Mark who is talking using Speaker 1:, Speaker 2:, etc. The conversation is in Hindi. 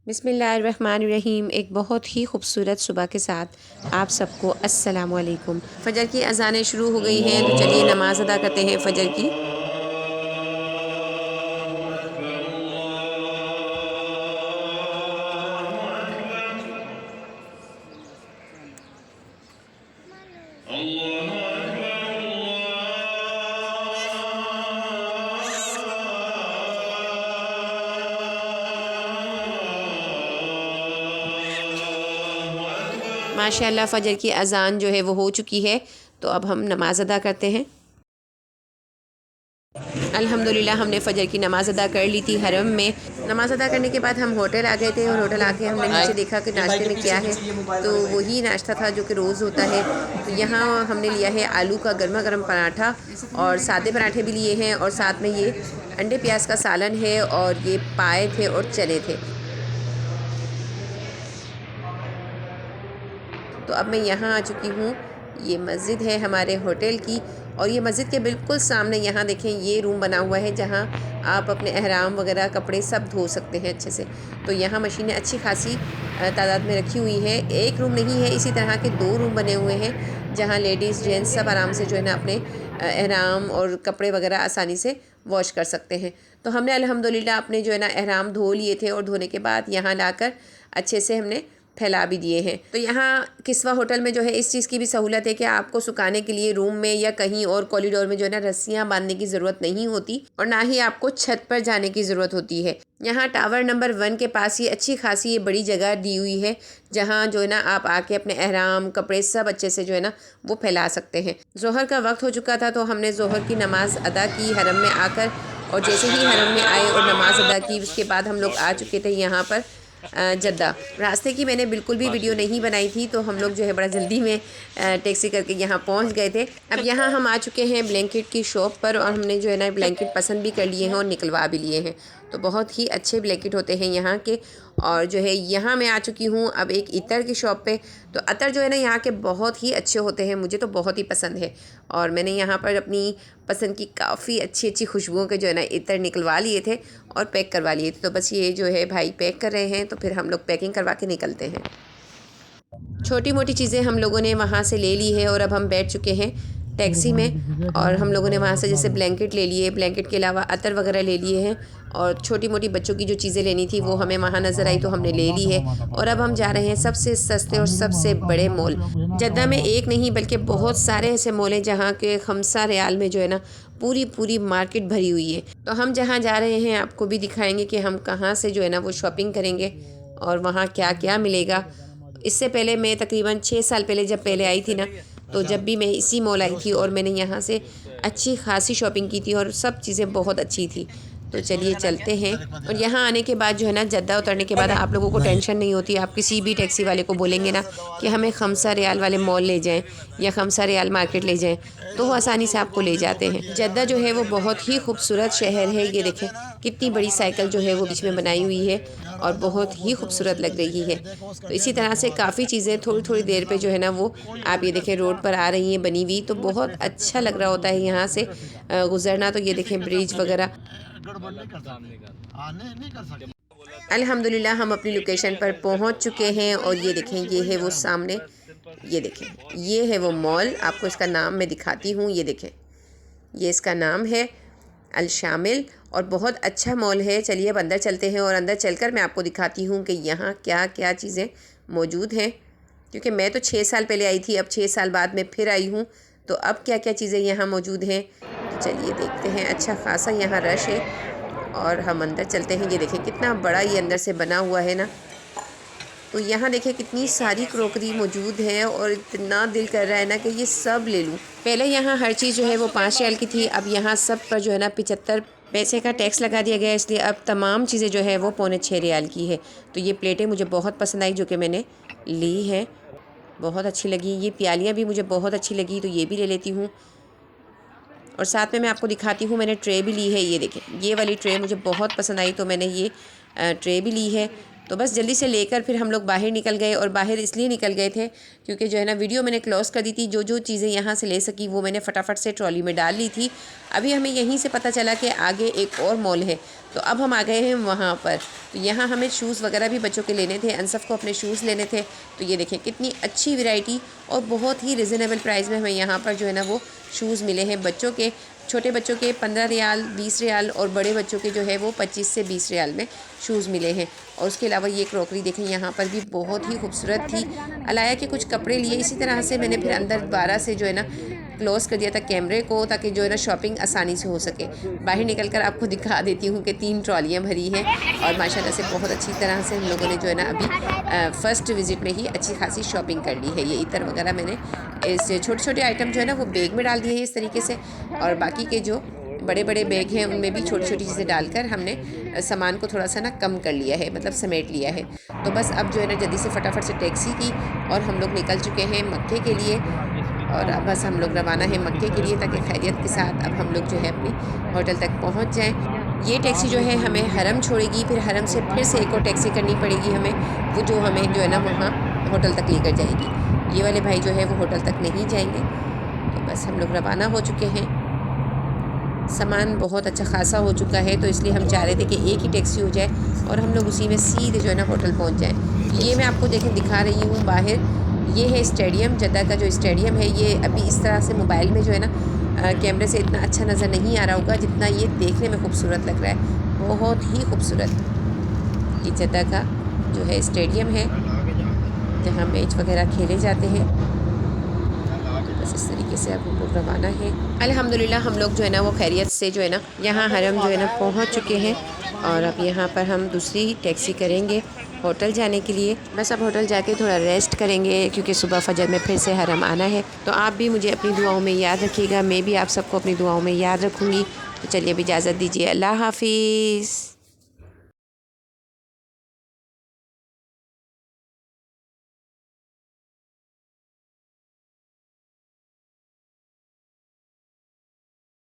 Speaker 1: बिस्मिल्लाहिर्रहमानिर्रहीम। एक बहुत ही खूबसूरत सुबह के साथ आप सबको अस्सलामु अलैकुम। फ़जर की अज़ानें शुरू हो गई हैं, तो चलिए नमाज़ अदा करते हैं फ़जर की। माशाअल्लाह फ़जर की अज़ान जो है वो हो चुकी है, तो अब हम नमाज़ अदा करते हैं। अल्हम्दुलिल्लाह हमने फ़जर की नमाज़ अदा कर ली थी हरम में। नमाज़ अदा करने के बाद हम होटल आ गए थे और होटल आके हमने नीचे देखा कि नाश्ते में क्या है, तो वही नाश्ता था जो कि रोज़ होता है। तो यहाँ हमने लिया है आलू का गर्मा गर्म पराठा और सादे पराठे भी लिए हैं, और साथ में ये अंडे प्याज का सालन है, और ये पाए थे और चने थे। तो अब मैं यहाँ आ चुकी हूँ। ये मस्जिद है हमारे होटल की, और ये मस्जिद के बिल्कुल सामने यहाँ देखें ये रूम बना हुआ है जहाँ आप अपने एहराम वगैरह कपड़े सब धो सकते हैं अच्छे से। तो यहाँ मशीनें अच्छी खासी तादाद में रखी हुई है। एक रूम नहीं है, इसी तरह के 2 रूम बने हुए हैं जहाँ लेडीज़ जेंट्स सब आराम से जो है ना अपने एहराम और कपड़े वगैरह आसानी से वॉश कर सकते हैं। तो हमने अल्हम्दुलिल्लाह अपने जो है ना एहराम धो लिए थे, और धोने के बाद यहाँ लाकर अच्छे से हमने फैला भी दिए हैं। तो यहाँ किस्वा होटल में जो है इस चीज़ की भी सहूलत है कि आपको सुखाने के लिए रूम में या कहीं और कॉरिडोर में जो है ना रस्सियाँ बांधने की ज़रूरत नहीं होती, और ना ही आपको छत पर जाने की ज़रूरत होती है। यहाँ टावर नंबर 1 के पास ही अच्छी खासी ये बड़ी जगह दी हुई है जहाँ जो है ना आप आके अपने एहराम कपड़े सब अच्छे से जो है ना वो फैला सकते हैं। जोहर का वक्त हो चुका था, तो हमने जोहर की नमाज़ अदा की हरम में आकर, और जैसे ही हरम में आए और नमाज़ अदा की उसके बाद हम लोग आ चुके थे यहाँ पर जद्दा। रास्ते की मैंने बिल्कुल भी वीडियो नहीं बनाई थी, तो हम लोग जो है बड़ा जल्दी में टैक्सी करके यहाँ पहुँच गए थे। अब यहाँ हम आ चुके हैं ब्लैंकेट की शॉप पर, और हमने जो है ना ब्लैंकेट पसंद भी कर लिए हैं और निकलवा भी लिए हैं। तो बहुत ही अच्छे ब्लैंकेट होते हैं यहाँ के। और जो है यहाँ मैं आ चुकी हूँ अब एक इतर की शॉप पे। तो अतर जो है ना यहाँ के बहुत ही अच्छे होते हैं, मुझे तो बहुत ही पसंद है। और मैंने यहाँ पर अपनी पसंद की काफ़ी अच्छी अच्छी खुशबुओं के जो है ना इतर निकलवा लिए थे और पैक करवा लिए थे। तो बस ये जो है भाई पैक कर रहे हैं, तो फिर हम लोग पैकिंग करवा के निकलते हैं। छोटी मोटी चीज़ें हम लोगों ने वहाँ से ले ली है, और अब हम बैठ चुके हैं टैक्सी में। और हम लोगों ने वहाँ से जैसे ब्लैंकेट ले लिए, ब्लैंकेट के अलावा अतर वगैरह ले लिए हैं, और छोटी मोटी बच्चों की जो चीज़ें लेनी थी वो हमें वहाँ नज़र आई तो हमने ले ली है। और अब हम जा रहे हैं सबसे सस्ते और सबसे बड़े मॉल। जद्दा में एक नहीं बल्कि बहुत सारे ऐसे मॉल हैं जहाँ के 5 रियाल में जो है ना पूरी पूरी मार्केट भरी हुई है। तो हम जहाँ जा रहे हैं आपको भी दिखाएंगे कि हम कहाँ से जो है ना वो शॉपिंग करेंगे और वहाँ क्या क्या मिलेगा। इससे पहले मैं तकरीबन 6 साल पहले जब पहले आई थी ना, तो जब भी मैं इसी मॉल आई थी और मैंने यहाँ से अच्छी खासी शॉपिंग की थी और सब चीज़ें बहुत अच्छी थी। तो चलिए चलते हैं। और यहाँ आने के बाद जो है ना जद्दा उतरने के बाद आप लोगों को टेंशन नहीं होती। आप किसी भी टैक्सी वाले को बोलेंगे ना कि हमें 5 रियाल वाले मॉल ले जाएं या 5 रियाल मार्केट ले जाएं, तो वो आसानी से आपको ले जाते हैं। जद्दा जो है वो बहुत ही खूबसूरत शहर है। ये देखें कितनी बड़ी साइकिल जो है वो बीच में बनाई हुई है और बहुत ही खूबसूरत लग रही है। तो इसी तरह से काफ़ी चीज़ें थोड़ी थोड़ी देर पे जो है ना वो आप ये देखें रोड पर आ रही हैं बनी हुई, तो बहुत अच्छा लग रहा होता है यहाँ से गुज़रना। तो ये देखें ब्रिज वगैरह। अल्हम्दुलिल्लाह हम अपनी लोकेशन पर पहुँच चुके हैं, और ये देखें ये है वो सामने, ये देखें ये है वो मॉल। आपको इसका नाम मैं दिखाती हूँ। ये देखें ये इसका नाम है अल शामिल, और बहुत अच्छा मॉल है। चलिए अब अंदर चलते हैं, और अंदर चलकर मैं आपको दिखाती हूँ कि यहाँ क्या क्या चीज़ें मौजूद हैं। क्योंकि मैं तो 6 साल पहले आई थी, अब 6 साल बाद मैं फिर आई हूँ, तो अब क्या क्या चीज़ें यहाँ मौजूद हैं तो चलिए देखते हैं। अच्छा खासा यहाँ रश है, और हम अंदर चलते हैं। ये देखें कितना बड़ा ये अंदर से बना हुआ है ना। तो यहाँ देखें कितनी सारी क्रॉकरी मौजूद है, और इतना दिल कर रहा है ना कि ये सब ले लूँ। पहले यहाँ हर चीज़ जो है वो 5 रियाल की थी, अब यहाँ सब पर जो है ना 75 पैसे का टैक्स लगा दिया गया है, इसलिए अब तमाम चीज़ें जो है वो 6.25 रियाल की है। तो ये प्लेटें मुझे बहुत पसंद आई जो कि मैंने ली है, बहुत अच्छी लगी। ये प्यालियाँ भी मुझे बहुत अच्छी लगी, तो ये भी ले लेती हूँ। और साथ में मैं आपको दिखाती हूँ मैंने ट्रे भी ली है। ये देखें ये वाली ट्रे मुझे बहुत पसंद आई, तो मैंने ये ट्रे भी ली है। तो बस जल्दी से लेकर फिर हम लोग बाहर निकल गए। और बाहर इसलिए निकल गए थे क्योंकि जो है ना वीडियो मैंने क्लोज़ कर दी थी। जो जो चीज़ें यहाँ से ले सकी वो मैंने फटाफट से ट्रॉली में डाल ली थी। अभी हमें यहीं से पता चला कि आगे एक और मॉल है, तो अब हम आ गए हैं वहाँ पर। तो यहाँ हमें शूज़ वगैरह भी बच्चों के लेने थे, अनसफ़ को अपने शूज़ लेने थे। तो ये देखें कितनी अच्छी वैरायटी और बहुत ही रिजनेबल प्राइस में हमें यहाँ पर जो है ना वो शूज़ मिले हैं बच्चों के। छोटे बच्चों के 15 रियाल 20 रियाल और बड़े बच्चों के जो है वो 25 से 20 रियाल में शूज़ मिले हैं। और उसके अलावा ये क्रॉकरी देखें यहाँ पर भी बहुत ही खूबसूरत थी। अलाया के कुछ कपड़े लिए, इसी तरह से मैंने फिर अंदर दोबारा से जो है ना क्लोज़ कर दिया था कैमरे को, ताकि जो है ना शॉपिंग आसानी से हो सके। बाहर निकल कर आपको दिखा देती हूँ कि 3 ट्रॉलियाँ भरी हैं और माशाल्लाह से बहुत अच्छी तरह से हम लोगों ने जो है ना अभी फ़र्स्ट विज़िट में ही अच्छी खासी शॉपिंग कर ली है। ये इतर वगैरह मैंने इस छोटे छोटे आइटम जो है ना वो बैग में डाल दिए हैं इस तरीके से, और बाकी के जो बड़े बड़े बैग हैं उनमें भी छोटी छोटी चीज़ें डालकर हमने सामान को थोड़ा सा ना कम कर लिया है, मतलब समेट लिया है। तो बस अब जो है ना जल्दी से फटाफट से टैक्सी की और हम लोग निकल चुके हैं मक्के के लिए। और अब बस हम लोग रवाना है मक्के के लिए, ताकि खैरियत के साथ अब हम लोग जो है अपने होटल तक पहुंच जाएं। ये टैक्सी जो है हमें हरम छोड़ेगी, फिर हरम से फिर से एक और टैक्सी करनी पड़ेगी हमें, वो जो हमें जो है ना वहाँ होटल तक लेकर जाएगी। ये वाले भाई जो है वो होटल तक नहीं जाएंगे। तो बस हम लोग रवाना हो चुके हैं। सामान बहुत अच्छा खासा हो चुका है, तो इसलिए हम चाह रहे थे कि एक ही टैक्सी हो जाए और हम लोग उसी में सीधे जो है ना होटल पहुंच जाएं। ये मैं आपको देखें दिखा रही हूँ बाहर, ये है स्टेडियम, जद्दा का जो स्टेडियम है। ये अभी इस तरह से मोबाइल में जो है ना कैमरे से इतना अच्छा नज़र नहीं आ रहा होगा जितना ये देखने में खूबसूरत लग रहा है, बहुत ही खूबसूरत। ये जद्दा का जो है स्टेडियम है जहाँ मैच वगैरह खेले जाते हैं। बस इस तरीके से अब हम लोग रवाना है। अल्हम्दुलिल्लाह हम लोग जो है ना वो खैरियत से जो है ना यहाँ हरम जो है ना पहुँच चुके हैं। और अब यहाँ पर हम दूसरी टैक्सी करेंगे होटल जाने के लिए। बस अब होटल जाके थोड़ा रेस्ट करेंगे क्योंकि सुबह फजर में फिर से हरम आना है। तो आप भी मुझे अपनी दुआओं में याद रखिएगा, मैं भी आप सबको अपनी दुआओं में याद रखूँगी। तो चलिए अब इजाज़त दीजिए, अल्लाह हाफिज़।